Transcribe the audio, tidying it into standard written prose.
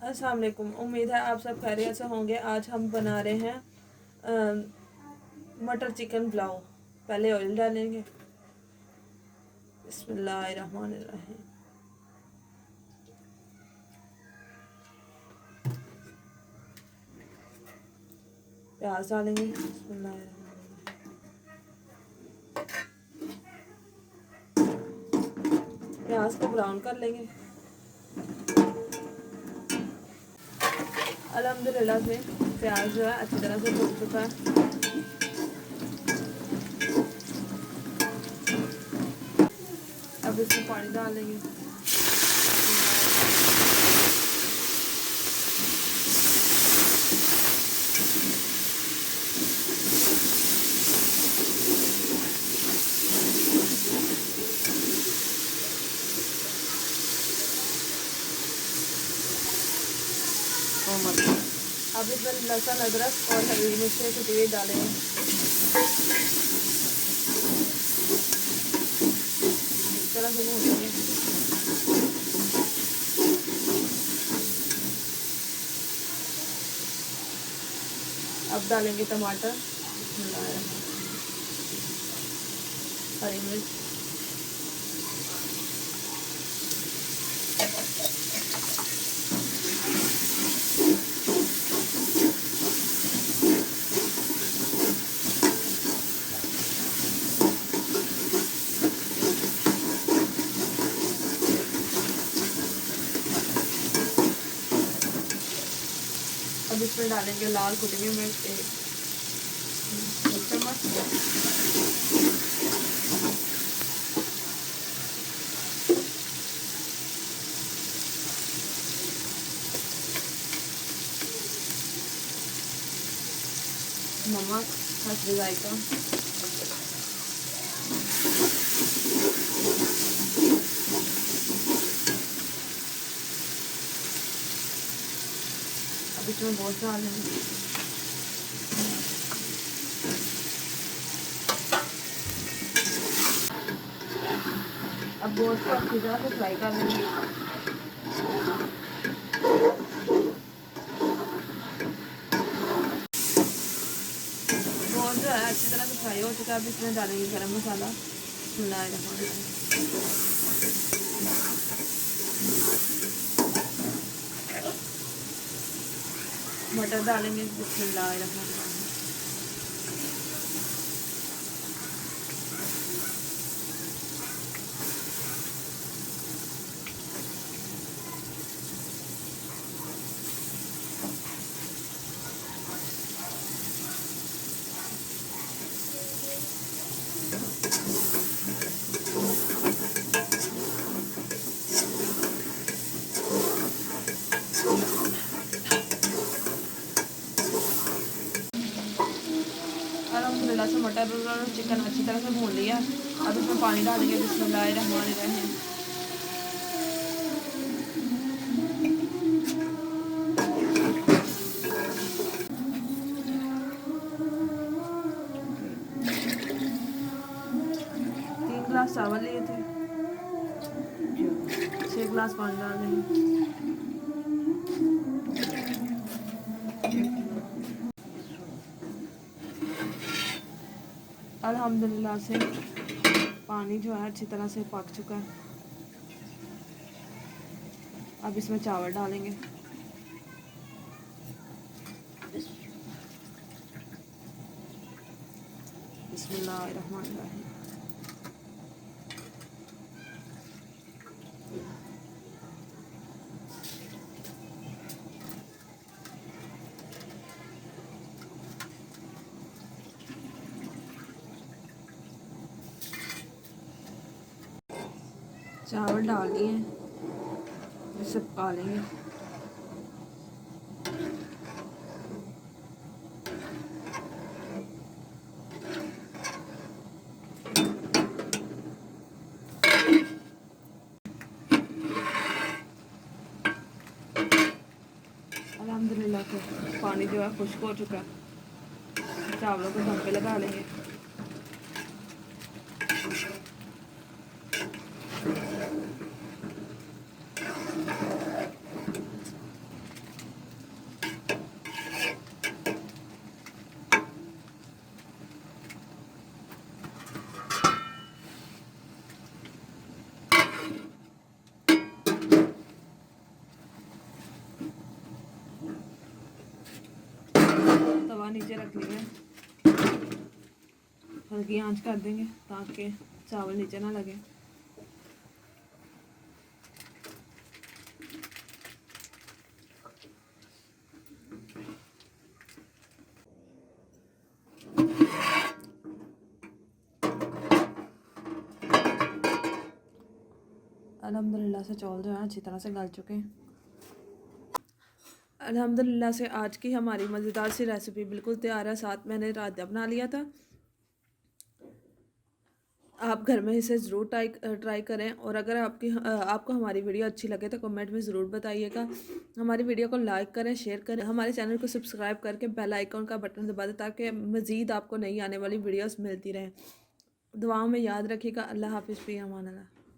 अस्सलाम वालेकुम। उम्मीद है आप सब खैरियत से होंगे। आज हम बना रहे हैं मटर चिकन पुलाव। पहले ऑयल डालेंगे। बिस्मिल्लाहिर्रहमानिर्रहीम। प्याज डालेंगे। बिस्मिल्लाहिर्रहमानिर्रहीम। प्याज को ब्राउन कर लेंगे। अल्हम्दुलिल्लाह से प्याज जो है अच्छी तरह से पक चुका है। अब इसमें पानी डाल देंगे। अब इसमें लहसुन, अदरक और हरी मिर्चें कुटी हुई डालेंगे। इस तरह से भूनेंगे। अब डालेंगे टमाटर, हरी मिर्च, अब इसमें डालेंगे लाल कुटी हुई मिर्च एक चम्मच, नमक हस्बे जायका, अब इसमें गोश्त डालेंगे। अब गोश्त को अच्छी तरह से फ्राई कर लेंगे। गोश्त जो है अच्छी तरह से फ्राई हो चुका है। अब इसमें डालेंगे गरम मसाला, मटर डालेंगे। बिस्मिल्लाहिर्रहमानिर्रहीम। अल्हम्दुलिल्लाह से मटर और चिकन अच्छी तरह से भून लिया। अब इसमें पानी डालेंगे। बिस्मिल्लाहिर्रहमानिर्रहीम। तीन गिलास चावल लिए थे, 6 गिलास पानी डाल देंगे। अल्हम्दुलिल्लाह से पानी जो है अच्छी तरह से पक चुका है। अब इसमें चावल डालेंगे। बिस्मिल्लाहिर्रहमानिर्रहीम। चावल डाल दिए, इसे पका लेंगे। अल्हम्दुलिल्लाह से पानी जो है खुश्क हो चुका है। चावलों को दम पे लगा लेंगे। रख लिया है, हल्की आंच कर देंगे ताकि चावल नीचे ना लगे। अल्हम्दुलिल्लाह से चौल जो है अच्छी तरह से गल चुके हैं। अल्हम्दुलिल्लाह से आज की हमारी मज़ेदार सी रेसिपी बिल्कुल तैयार है। साथ मैंने रायता बना लिया था। आप घर में इसे ज़रूर ट्राई करें, और अगर आपको हमारी वीडियो अच्छी लगे तो कमेंट में ज़रूर बताइएगा। हमारी वीडियो को लाइक करें, शेयर करें, हमारे चैनल को सब्सक्राइब करके बेल आइकन का बटन दबा दें ताकि मज़ीद आपको नई आने वाली वीडियोस मिलती रहें। दुआओं में याद रखिएगा। अल्लाह हाफिज़, फ़ी अमान अल्लाह।